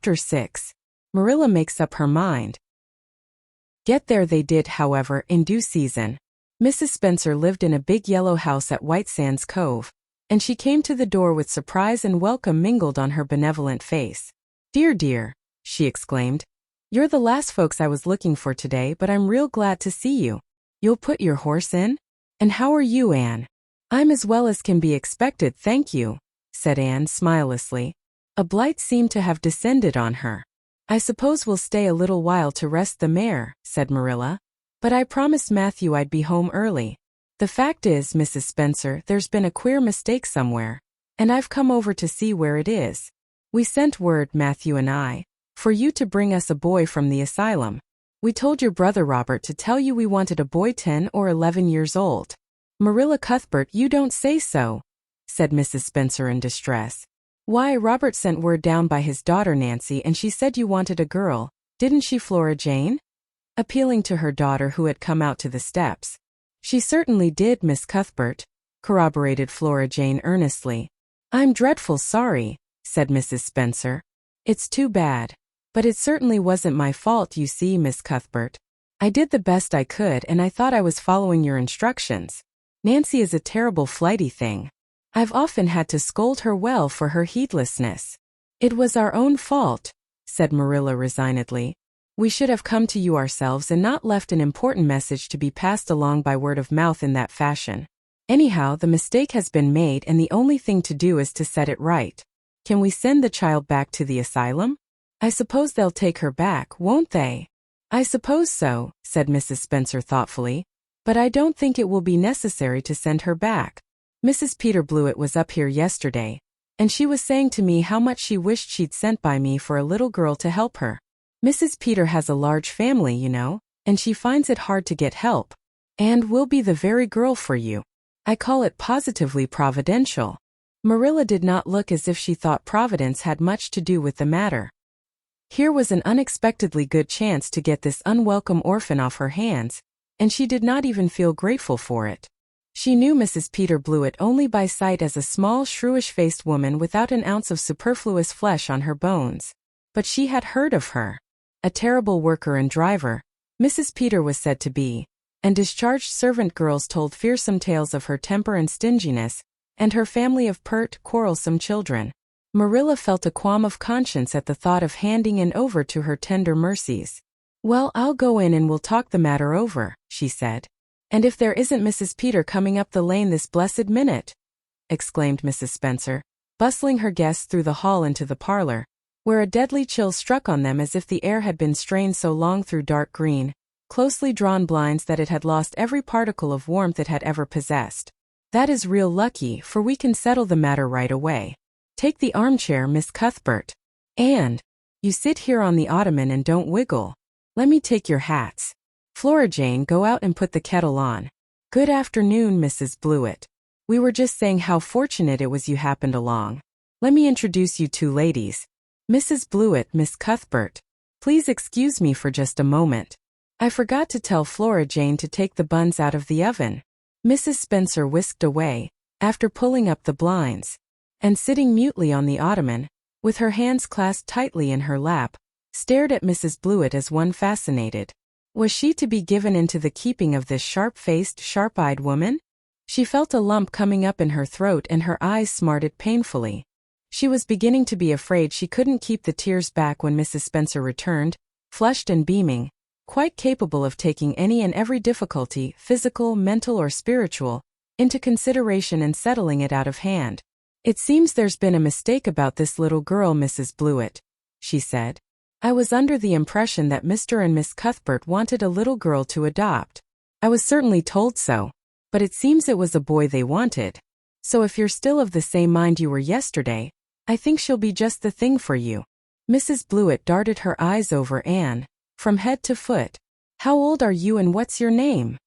Chapter 6. Marilla makes up her mind. Get there they did, however, in due season. Mrs. Spencer lived in a big yellow house at White Sands Cove, and she came to the door with surprise and welcome mingled on her benevolent face. "Dear, dear," she exclaimed. "You're the last folks I was looking for today, but I'm real glad to see you. You'll put your horse in? And how are you, Anne?" "I'm as well as can be expected, thank you," said Anne smilelessly. A blight seemed to have descended on her. "I suppose we'll stay a little while to rest the mare," said Marilla. "But I promised Matthew I'd be home early. The fact is, Mrs. Spencer, there's been a queer mistake somewhere, and I've come over to see where it is. We sent word, Matthew and I, for you to bring us a boy from the asylum. We told your brother Robert to tell you we wanted a boy 10 or 11 years old." "Marilla Cuthbert, you don't say so," said Mrs. Spencer in distress. "Why, Robert sent word down by his daughter Nancy and she said you wanted a girl, didn't she, Flora Jane?" Appealing to her daughter who had come out to the steps. "She certainly did, Miss Cuthbert," corroborated Flora Jane earnestly. "I'm dreadful sorry," said Mrs. Spencer. "It's too bad. But it certainly wasn't my fault, you see, Miss Cuthbert. I did the best I could and I thought I was following your instructions. Nancy is a terrible flighty thing. I've often had to scold her well for her heedlessness." "It was our own fault," said Marilla resignedly. "We should have come to you ourselves and not left an important message to be passed along by word of mouth in that fashion. Anyhow, the mistake has been made and the only thing to do is to set it right. Can we send the child back to the asylum? I suppose they'll take her back, won't they?" "I suppose so," said Mrs. Spencer thoughtfully. "But I don't think it will be necessary to send her back. Mrs. Peter Blewett was up here yesterday, and she was saying to me how much she wished she'd sent by me for a little girl to help her. Mrs. Peter has a large family, you know, and she finds it hard to get help. And will be the very girl for you. I call it positively providential." Marilla did not look as if she thought Providence had much to do with the matter. Here was an unexpectedly good chance to get this unwelcome orphan off her hands, and she did not even feel grateful for it. She knew Mrs. Peter Blewett only by sight as a small, shrewish-faced woman without an ounce of superfluous flesh on her bones. But she had heard of her. A terrible worker and driver, Mrs. Peter was said to be, and discharged servant girls told fearsome tales of her temper and stinginess, and her family of pert, quarrelsome children. Marilla felt a qualm of conscience at the thought of handing in over to her tender mercies. "Well, I'll go in and we'll talk the matter over," she said. "And if there isn't Mrs. Peter coming up the lane this blessed minute!" exclaimed Mrs. Spencer, bustling her guests through the hall into the parlor, where a deadly chill struck on them as if the air had been strained so long through dark green, closely drawn blinds that it had lost every particle of warmth it had ever possessed. "That is real lucky, for we can settle the matter right away. Take the armchair, Miss Cuthbert. And you sit here on the ottoman and don't wiggle. Let me take your hats. Flora Jane, go out and put the kettle on. Good afternoon, Mrs. Blewett. We were just saying how fortunate it was you happened along. Let me introduce you two ladies. Mrs. Blewett, Miss Cuthbert. Please excuse me for just a moment. I forgot to tell Flora Jane to take the buns out of the oven." Mrs. Spencer whisked away, after pulling up the blinds, and sitting mutely on the ottoman, with her hands clasped tightly in her lap, stared at Mrs. Blewett as one fascinated. Was she to be given into the keeping of this sharp-faced, sharp-eyed woman? She felt a lump coming up in her throat and her eyes smarted painfully. She was beginning to be afraid she couldn't keep the tears back when Mrs. Spencer returned, flushed and beaming, quite capable of taking any and every difficulty, physical, mental or spiritual, into consideration and settling it out of hand. "It seems there's been a mistake about this little girl, Mrs. Blewett," she said. "I was under the impression that Mr. and Miss Cuthbert wanted a little girl to adopt. I was certainly told so, but it seems it was a boy they wanted. So if you're still of the same mind you were yesterday, I think she'll be just the thing for you." Mrs. Blewett darted her eyes over Anne, from head to foot. "How old are you and what's your name?"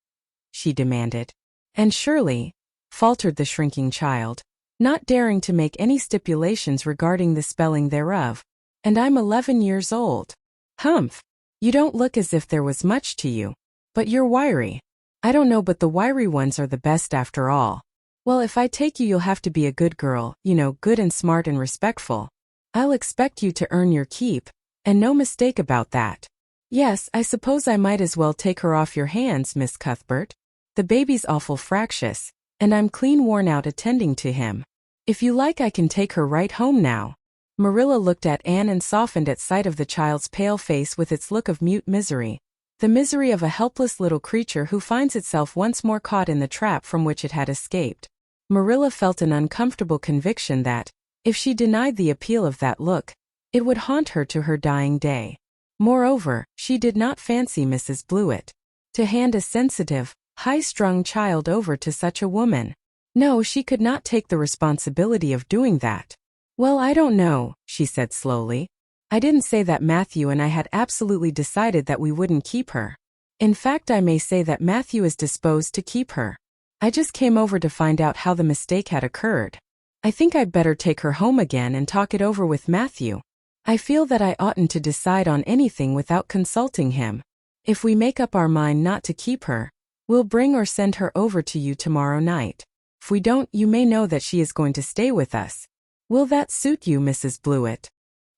she demanded. "And Shirley," faltered the shrinking child, not daring to make any stipulations regarding the spelling thereof. "And I'm 11 years old." "Humph! You don't look as if there was much to you. But you're wiry." "I don't know, but the wiry ones are the best after all." "Well, if I take you, you'll have to be a good girl, you know, good and smart and respectful." I'll expect you to earn your keep, and no mistake about that. Yes, I suppose I might as well take her off your hands, Miss Cuthbert. The baby's awful fractious, and I'm clean worn out attending to him. If you like I can take her right home now. Marilla looked at Anne and softened at sight of the child's pale face with its look of mute misery. The misery of a helpless little creature who finds itself once more caught in the trap from which it had escaped. Marilla felt an uncomfortable conviction that, if she denied the appeal of that look, it would haunt her to her dying day. Moreover, she did not fancy Mrs. Blewett to hand a sensitive, high-strung child over to such a woman. No, she could not take the responsibility of doing that. Well, I don't know, she said slowly. I didn't say that Matthew and I had absolutely decided that we wouldn't keep her. In fact, I may say that Matthew is disposed to keep her. I just came over to find out how the mistake had occurred. I think I'd better take her home again and talk it over with Matthew. I feel that I oughtn't to decide on anything without consulting him. If we make up our mind not to keep her, we'll bring or send her over to you tomorrow night. If we don't, you may know that she is going to stay with us. Will that suit you, Mrs. Blewett?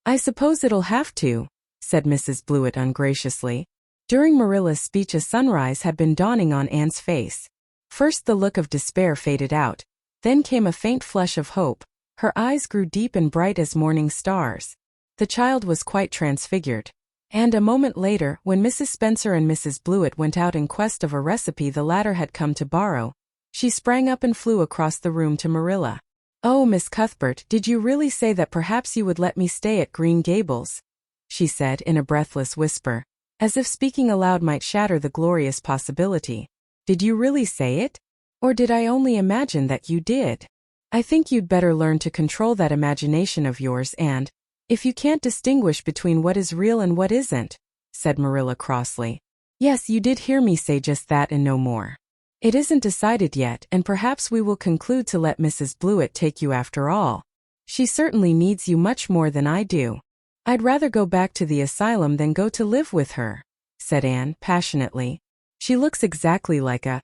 I suppose it'll have to, said Mrs. Blewett ungraciously. During Marilla's speech a sunrise had been dawning on Anne's face. First the look of despair faded out, then came a faint flush of hope. Her eyes grew deep and bright as morning stars. The child was quite transfigured. And a moment later, when Mrs. Spencer and Mrs. Blewett went out in quest of a recipe the latter had come to borrow, she sprang up and flew across the room to Marilla. Oh, Miss Cuthbert, did you really say that perhaps you would let me stay at Green Gables? She said in a breathless whisper, as if speaking aloud might shatter the glorious possibility. Did you really say it? Or did I only imagine that you did? I think you'd better learn to control that imagination of yours and, if you can't distinguish between what is real and what isn't, said Marilla crossly. Yes, you did hear me say just that and no more. It isn't decided yet, and perhaps we will conclude to let Mrs. Blewett take you after all. She certainly needs you much more than I do. I'd rather go back to the asylum than go to live with her, said Anne passionately. She looks exactly like a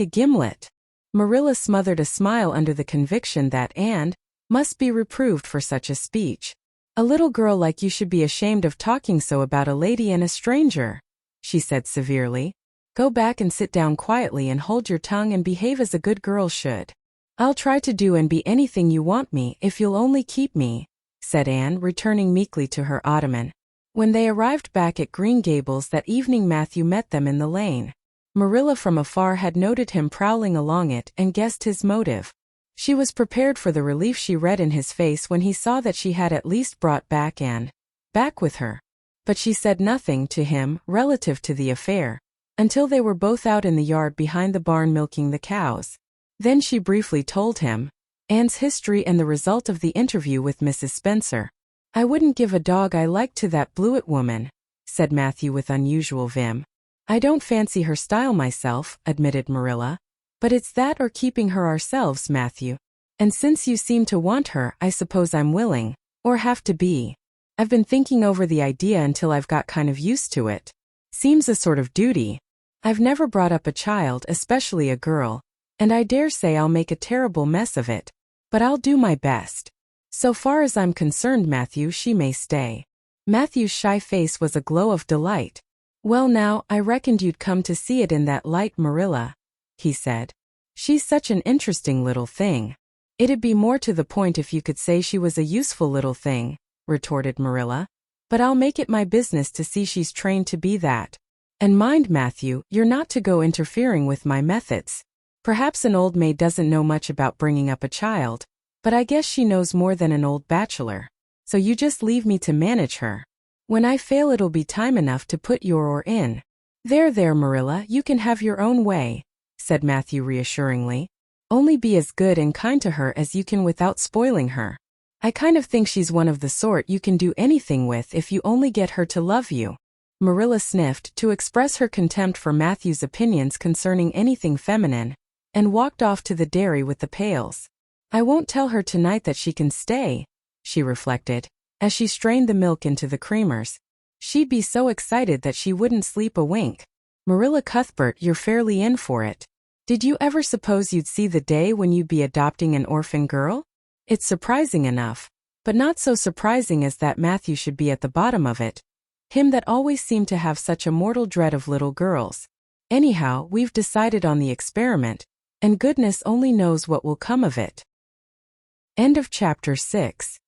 gimlet. Marilla smothered a smile under the conviction that Anne must be reproved for such a speech. A little girl like you should be ashamed of talking so about a lady and a stranger, she said severely. Go back and sit down quietly and hold your tongue and behave as a good girl should. I'll try to do and be anything you want me if you'll only keep me, said Anne, returning meekly to her ottoman. When they arrived back at Green Gables that evening Matthew met them in the lane. Marilla from afar had noted him prowling along it and guessed his motive. She was prepared for the relief she read in his face when he saw that she had at least brought back Anne back with her. But she said nothing to him relative to the affair, until they were both out in the yard behind the barn milking the cows. Then she briefly told him Anne's history and the result of the interview with Mrs. Spencer. I wouldn't give a dog I liked to that Blewett woman, said Matthew with unusual vim. I don't fancy her style myself, admitted Marilla. But it's that or keeping her ourselves, Matthew. And since you seem to want her, I suppose I'm willing, or have to be. I've been thinking over the idea until I've got kind of used to it. Seems a sort of duty. I've never brought up a child, especially a girl, and I dare say I'll make a terrible mess of it. But I'll do my best. So far as I'm concerned, Matthew, she may stay. Matthew's shy face was a glow of delight. Well now, I reckoned you'd come to see it in that light, Marilla, he said. She's such an interesting little thing. It'd be more to the point if you could say she was a useful little thing, retorted Marilla. But I'll make it my business to see she's trained to be that. And mind, Matthew, you're not to go interfering with my methods. Perhaps an old maid doesn't know much about bringing up a child, but I guess she knows more than an old bachelor. So you just leave me to manage her. When I fail it'll be time enough to put your oar in. There, Marilla, you can have your own way, said Matthew reassuringly. Only be as good and kind to her as you can without spoiling her. I kind of think she's one of the sort you can do anything with if you only get her to love you. Marilla sniffed to express her contempt for Matthew's opinions concerning anything feminine, and walked off to the dairy with the pails. I won't tell her tonight that she can stay, she reflected, as she strained the milk into the creamers. She'd be so excited that she wouldn't sleep a wink. Marilla Cuthbert, you're fairly in for it. Did you ever suppose you'd see the day when you'd be adopting an orphan girl? It's surprising enough. But not so surprising as that Matthew should be at the bottom of it. Him that always seemed to have such a mortal dread of little girls. Anyhow, we've decided on the experiment, and goodness only knows what will come of it. End of chapter 6.